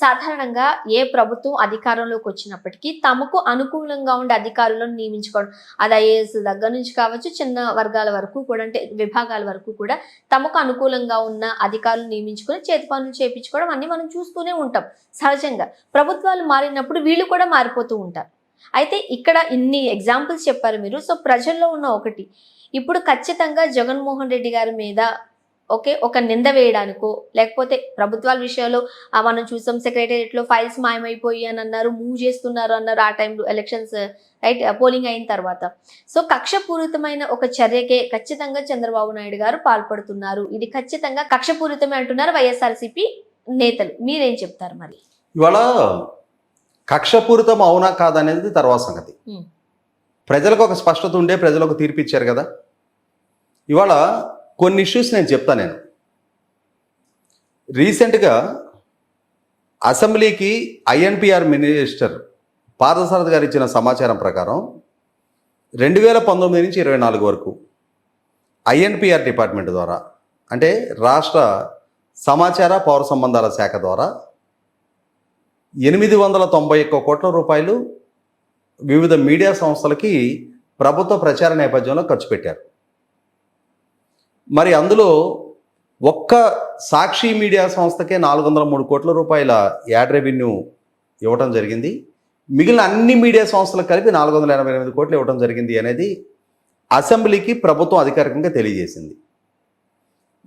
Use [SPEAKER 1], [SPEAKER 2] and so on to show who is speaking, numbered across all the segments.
[SPEAKER 1] సాధారణంగా ఏ ప్రభుత్వం అధికారంలోకి వచ్చినప్పటికీ తమకు అనుకూలంగా ఉండే అధికారులను నియమించుకోవడం, అది ఐఏఎస్ దగ్గర నుంచి కావచ్చు, చిన్న వర్గాల వరకు కూడా, అంటే విభాగాల వరకు కూడా తమకు అనుకూలంగా ఉన్న అధికారులు నియమించుకొని చేతి పనులు చేయించుకోవడం అన్ని మనం చూస్తూనే ఉంటాం. సహజంగా ప్రభుత్వాలు మారినప్పుడు వీళ్ళు కూడా మారిపోతూ ఉంటారు. అయితే ఇక్కడ ఇన్ని ఎగ్జాంపుల్స్ చెప్పారు మీరు. సో ప్రజల్లో ఉన్న ఒకటి, ఇప్పుడు ఖచ్చితంగా జగన్మోహన్ రెడ్డి గారి మీద ఒక నింద వేయడానికో, లేకపోతే ప్రభుత్వాల విషయంలో మనం చూసాం సెక్రటేరియట్లో ఫైల్స్ మాయమైపోయి అని అన్నారు, మూవ్ చేస్తున్నారు అన్నారు ఆ టైంలో ఎలక్షన్స్ రైట్ పోలింగ్ అయిన తర్వాత. సో కక్షపూరితమైన ఒక చర్యకే ఖచ్చితంగా చంద్రబాబు నాయుడు గారు పాల్పడుతున్నారు, ఇది ఖచ్చితంగా కక్షపూరితమే అంటున్నారు వైఎస్ఆర్సీపీ నేతలు. మీరేం చెప్తారు మరి?
[SPEAKER 2] ఇవాళ కక్షపూరితం అవునా కాదనేది తర్వాత సంగతి. ప్రజలకు ఒక స్పష్టత ఉండే ప్రజలకు తీర్పు ఇచ్చారు కదా. ఇవాళ కొన్ని ఇష్యూస్ నేను చెప్తాను. నేను రీసెంట్గా అసెంబ్లీకి ఐఎన్పిఆర్ మినిస్టర్ పార్థసారథి గారు ఇచ్చిన సమాచారం ప్రకారం 2019 నుంచి 24 వరకు ఐఎన్పిఆర్ డిపార్ట్మెంట్ ద్వారా, అంటే రాష్ట్ర సమాచార పౌర సంబంధాల శాఖ ద్వారా 891 కోట్ల రూపాయలు వివిధ మీడియా సంస్థలకి ప్రభుత్వ ప్రచార నేపథ్యంలో ఖర్చు పెట్టారు. మరి అందులో ఒక్క సాక్షి మీడియా సంస్థకే 403 కోట్ల రూపాయల యాడ్ రెవెన్యూ ఇవ్వటం జరిగింది. మిగిలిన అన్ని మీడియా సంస్థలకు కలిపి 488 కోట్లు ఇవ్వటం జరిగింది అనేది అసెంబ్లీకి ప్రభుత్వం అధికారికంగా తెలియజేసింది.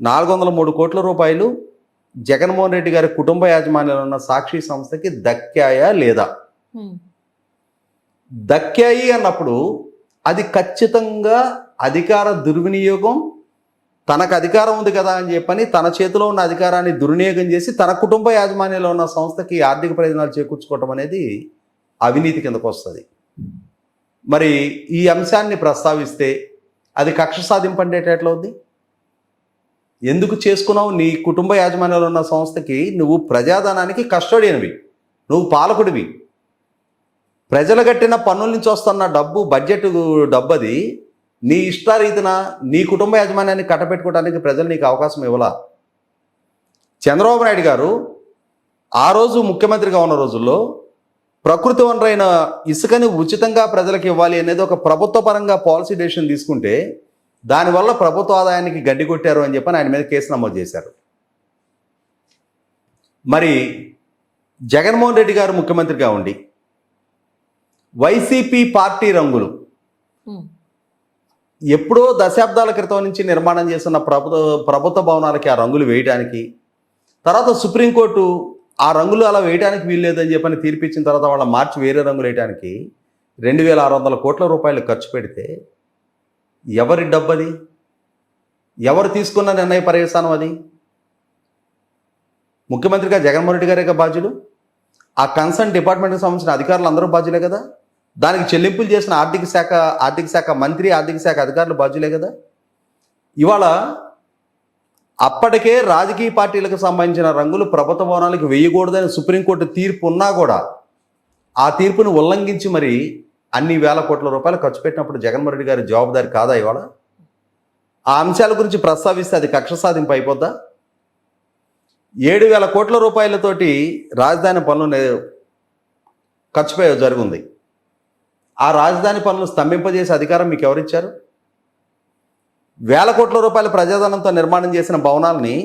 [SPEAKER 2] 403 కోట్ల రూపాయలు జగన్మోహన్ రెడ్డి గారి కుటుంబ యాజమాన్యంలో ఉన్న సాక్షి సంస్థకి దక్కాయా లేదా? దక్కాయి అన్నప్పుడు అది ఖచ్చితంగా అధికార దుర్వినియోగం, తనకు అధికారం ఉంది కదా అని చెప్పని తన చేతిలో ఉన్న అధికారాన్ని దుర్వినియోగం చేసి తన కుటుంబ యాజమాన్యంలో ఉన్న సంస్థకి ఆర్థిక ప్రయోజనాలు చేకూర్చుకోవటం అనేది అవినీతి కిందకు వస్తుంది. మరి ఈ అంశాన్ని ప్రస్తావిస్తే అది కక్ష సాధింపు అంటే ఎట్లా ఉంది? ఎందుకు చేసుకున్నావు? నీ కుటుంబ యాజమాన్యంలో ఉన్న సంస్థకి నువ్వు ప్రజాధనానికి కస్టోడియన్వి, నువ్వు పాలకుడివి. ప్రజలు కట్టిన పన్నుల నుంచి వస్తున్న డబ్బు, బడ్జెట్ డబ్బు, అది నీ ఇష్టారీతిన నీ కుటుంబ యాజమాన్యాన్ని కట్టపెట్టుకోవడానికి ప్రజలు నీకు అవకాశం ఇవ్వాల. చంద్రబాబు నాయుడు గారు ఆ రోజు ముఖ్యమంత్రిగా ఉన్న రోజుల్లో ప్రకృతి వనరైన ఇసుకని ఉచితంగా ప్రజలకు ఇవ్వాలి అనేది ఒక ప్రభుత్వ పరంగా పాలసీ డెసిషన్ తీసుకుంటే దానివల్ల ప్రభుత్వ ఆదాయానికి గడ్డి కొట్టారు అని చెప్పని ఆయన మీద కేసు నమోదు చేశారు. మరి జగన్మోహన్ రెడ్డి గారు ముఖ్యమంత్రిగా ఉండి వైసీపీ పార్టీ రంగులు ఎప్పుడో దశాబ్దాల క్రితం నుంచి నిర్మాణం చేస్తున్న ప్రభుత్వ భవనాలకి ఆ రంగులు వేయడానికి, తర్వాత సుప్రీంకోర్టు ఆ రంగులు అలా వేయడానికి వీల్లేదని చెప్పని తీర్పిచ్చిన తర్వాత వాళ్ళ మార్చి వేరే రంగులు వేయడానికి 2600 కోట్ల రూపాయలు ఖర్చు పెడితే ఎవరి డబ్బది? ఎవరు తీసుకున్న నిర్ణయ పర్యవసానం అది? ముఖ్యమంత్రిగా జగన్మోహన్ రెడ్డి గారే బాధ్యులు, ఆ కన్సర్న్ డిపార్ట్మెంట్కి సంబంధించిన అధికారులు అందరూ బాధ్యులే కదా, దానికి చెల్లింపులు చేసిన ఆర్థిక శాఖ మంత్రి, ఆర్థిక శాఖ అధికారులు బాధ్యులే కదా. ఇవాళ అప్పటికే రాజకీయ పార్టీలకు సంబంధించిన రంగులు ప్రభుత్వ భవనాలకు వేయకూడదని సుప్రీంకోర్టు తీర్పు ఉన్నా కూడా ఆ తీర్పును ఉల్లంఘించి మరి అన్ని వేల కోట్ల రూపాయలు ఖర్చు పెట్టినప్పుడు జగన్మోహన్ రెడ్డి గారి జవాబుదారి కాదా ఇవాళ? ఆ అంశాల గురించి ప్రస్తావిస్తే అది కక్ష సాధింపు అయిపోద్దా? 7,000 కోట్ల రూపాయలతోటి రాజధాని పనులు ఖర్చు జరుగుంది. ఆ రాజధాని పనులు స్తంభింపజేసే అధికారం మీకు ఎవరిచ్చారు? వేల కోట్ల రూపాయల ప్రజాధనంతో నిర్మాణం చేసిన భవనాలని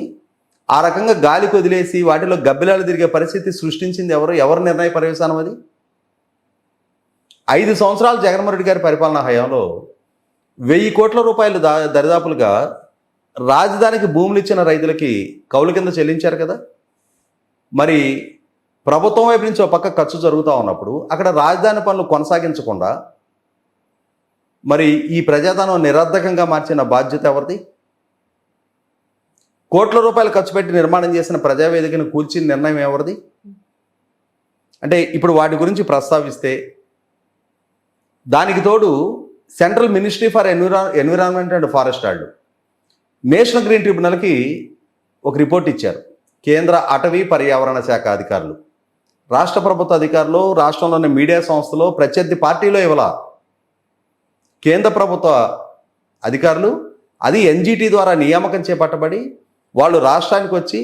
[SPEAKER 2] ఆ రకంగా గాలికి వదిలేసి వాటిలో గబ్బిలాలు తిరిగే పరిస్థితి సృష్టించింది ఎవరు? ఎవరి నిర్ణయ పర్యవసానం అది? 5 సంవత్సరాలు జగన్మోహన్ రెడ్డి గారి పరిపాలనా హయాంలో 1000 కోట్ల రూపాయలు దరిదాపులుగా రాజధానికి భూములు ఇచ్చిన రైతులకి కౌలు కింద చెల్లించారు కదా. మరి ప్రభుత్వం వైపు నుంచి ఒక పక్క ఖర్చు జరుగుతూ ఉన్నప్పుడు అక్కడ రాజధాని పనులు కొనసాగించకుండా మరి ఈ ప్రజాధనం నిరర్ధకంగా మార్చిన బాధ్యత ఎవరిది? కోట్ల రూపాయలు ఖర్చు పెట్టి నిర్మాణం చేసిన ప్రజావేదికను కూల్చిన నిర్ణయం ఎవరిది? అంటే ఇప్పుడు వాటి గురించి ప్రస్తావిస్తే దానికి తోడు central ministry for environment and forest వాళ్ళు నేషనల్ గ్రీన్ ట్రిబ్యునల్కి ఒక రిపోర్ట్ ఇచ్చారు. కేంద్ర అటవీ పర్యావరణ శాఖ అధికారులు, రాష్ట్ర ప్రభుత్వ అధికారులు, రాష్ట్రంలోని మీడియా సంస్థలు, ప్రత్యర్థి పార్టీలో ఇవ్వాల కేంద్ర ప్రభుత్వ అధికారులు, అది ఎన్జిటి ద్వారా నియామకం చేపట్టబడి వాళ్ళు రాష్ట్రానికి వచ్చి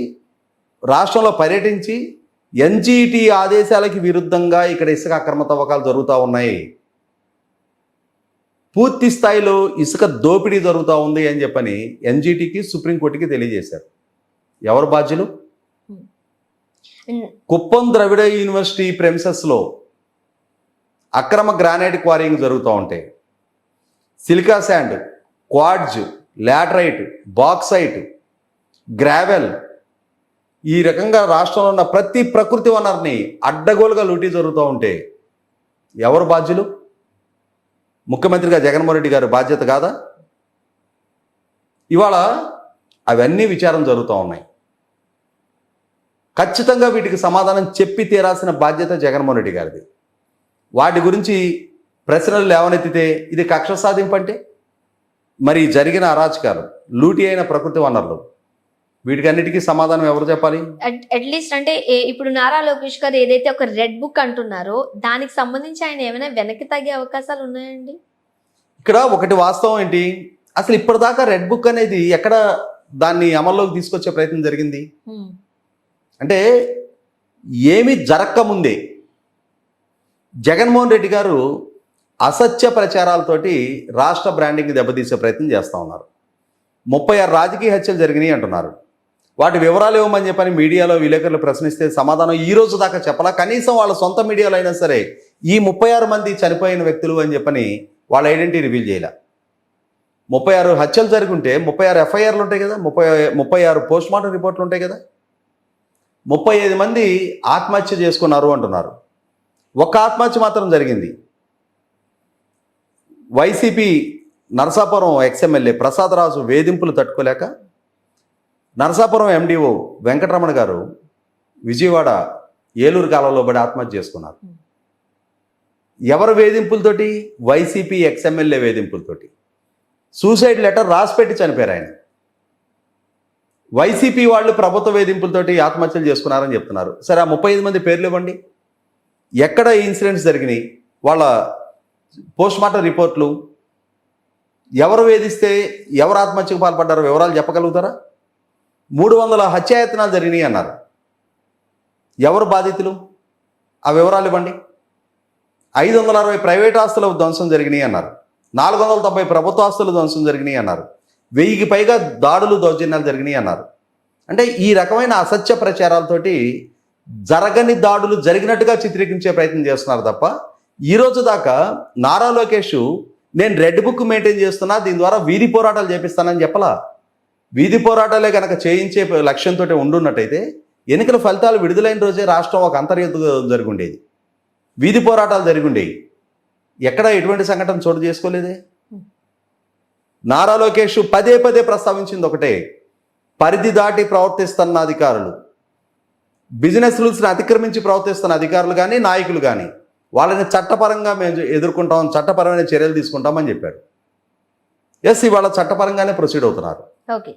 [SPEAKER 2] రాష్ట్రంలో పర్యటించి ఎన్జిటి ఆదేశాలకి విరుద్ధంగా ఇక్కడ ఇసుక అక్రమ తవ్వకాలు జరుగుతూ ఉన్నాయి, పూర్తి స్థాయిలో ఇసుక దోపిడీ జరుగుతూ ఉంది అని చెప్పని ఎన్జిటికి సుప్రీంకోర్టుకి తెలియజేశారు. ఎవరు బాధ్యులు? కుప్పం ద్రవిడ యూనివర్సిటీ ప్రెమిసెస్లో అక్రమ గ్రానైట్ క్వారీయింగ్ జరుగుతూ ఉంటాయి. Silica sand, quartz, laterite, bauxite, gravel, ఈ రకంగా రాష్ట్రంలో ఉన్న ప్రతి ప్రకృతి వనరుని అడ్డగోలుగా లూటీ జరుగుతూ ఉంటే ఎవరు బాధ్యులు? ముఖ్యమంత్రిగా జగన్మోహన్ రెడ్డి గారు బాధ్యత కాదా? ఇవాళ అవన్నీ విచారం జరుగుతూ ఉన్నాయి. ఖచ్చితంగా వీటికి సమాధానం చెప్పి తీరాల్సిన బాధ్యత జగన్మోహన్ రెడ్డి గారిది. వాటి గురించి ప్రశ్నలు లేవనెత్తితే ఇది కక్ష సాధింపు అంటే మరి జరిగిన అరాచకాలు, లూటీ అయిన ప్రకృతి వనరులు, వీటికన్నిటికీ సమాధానం ఎవరు చెప్పాలి?
[SPEAKER 1] అట్లీస్ట్ అంటే ఇప్పుడు నారా లోకేష్ గారు ఏదైతే ఒక రెడ్ బుక్ అంటున్నారో దానికి సంబంధించి ఆయన ఏమైనా వెనక్కి తగ్గే అవకాశాలు ఉన్నాయండి?
[SPEAKER 2] ఇక్కడ ఒకటి వాస్తవం ఏంటి, అసలు ఇప్పటిదాకా రెడ్ బుక్ అనేది ఎక్కడ దాన్ని అమల్లోకి తీసుకొచ్చే ప్రయత్నం జరిగింది? అంటే ఏమి జరగకముందే జగన్మోహన్ రెడ్డి గారు అసత్య ప్రచారాలతోటి రాష్ట్ర బ్రాండింగ్ దెబ్బతీసే ప్రయత్నం చేస్తూ ఉన్నారు. 36 రాజకీయ హత్యలు జరిగినాయి అంటున్నారు. వాటి వివరాలు ఇవ్వమని చెప్పని మీడియాలో విలేకరులు ప్రశ్నిస్తే సమాధానం ఈ రోజు దాకా చెప్పాలా. కనీసం వాళ్ళ సొంత మీడియాలో అయినా సరే ఈ 36 మంది చనిపోయిన వ్యక్తులు అని చెప్పని వాళ్ళ ఐడెంటిటీ రివీల్ చేయాల. 36 హత్యలు జరుగుంటే 36 ఎఫ్ఐఆర్లు ఉంటాయి కదా, 36 పోస్ట్ మార్టం రిపోర్ట్లు ఉంటాయి కదా. 35 మంది ఆత్మహత్య చేసుకున్నారు అంటున్నారు. ఒక్క ఆత్మహత్య మాత్రం జరిగింది. వైసీపీ నరసాపురం ఎక్స్ఎమ్మెల్యే ప్రసాదరాజు వేధింపులు తట్టుకోలేక నరసాపురం ఎండిఓ వెంకటరమణ గారు విజయవాడ ఏలూరు కాలంలో పడి ఆత్మహత్య చేసుకున్నారు. ఎవరు వేధింపులతోటి? వైసీపీ ఎక్స్ఎమ్మెల్యే వేధింపులతోటి. సూసైడ్ లెటర్ రాసిపెట్టి చనిపోయారు ఆయన. వైసీపీ వాళ్ళు ప్రభుత్వ వేధింపులతోటి ఆత్మహత్యలు చేసుకున్నారని చెప్తున్నారు. సరే, ఆ 35 మంది పేర్లు ఇవ్వండి. ఎక్కడ ఈ ఇన్సిడెంట్స్ జరిగినాయి? వాళ్ళ పోస్ట్ మార్టం రిపోర్ట్లు, ఎవరు వేధిస్తే ఎవరు ఆత్మహత్యకు పాల్పడ్డారో వివరాలు చెప్పగలుగుతారా? 300 హత్యాయత్నాలు జరిగినాయి అన్నారు. ఎవరు బాధితులు? ఆ వివరాలు ఇవ్వండి. 560 ప్రైవేట్ ఆస్తుల ధ్వంసం జరిగినాయి అన్నారు. 490 ప్రభుత్వ ఆస్తుల ధ్వంసం జరిగినాయి అన్నారు. 1000కి పైగా దాడులు, దౌర్జన్యాలు జరిగినాయి అన్నారు. అంటే ఈ రకమైన అసత్య ప్రచారాలతోటి జరగని దాడులు జరిగినట్టుగా చిత్రీకరించే ప్రయత్నం చేస్తున్నారు తప్ప ఈ రోజు దాకా నారా లోకేష్ నేను రెడ్ బుక్ మెయింటైన్ చేస్తున్నా, దీని ద్వారా వీధి పోరాటాలు చేపిస్తానని చెప్పలా. వీధి పోరాటాలే కనుక చేయించే లక్ష్యంతో ఉండున్నట్టయితే ఎన్నికల ఫలితాలు విడుదలైన రోజే రాష్ట్రం ఒక అంతర్యుద్ధం జరిగి ఉండేది, వీధి పోరాటాలు జరిగి ఉండేవి. ఎక్కడ ఎటువంటి సంఘటన చోటు చేసుకోలేదే. నారా లోకేష్ పదే పదే ప్రస్తావించింది ఒకటే, పరిధి దాటి ప్రవర్తిస్తున్న అధికారులు, బిజినెస్ రూల్స్ని అతిక్రమించి ప్రవర్తిస్తున్న అధికారులు కానీ నాయకులు కానీ వాళ్ళని చట్టపరంగా మేము ఎదుర్కొంటాం, చట్టపరమైన చర్యలు తీసుకుంటామని చెప్పాడు. ఎస్, ఇవాళ చట్టపరంగానే ప్రొసీడ్ అవుతున్నారు.
[SPEAKER 1] ఓకే.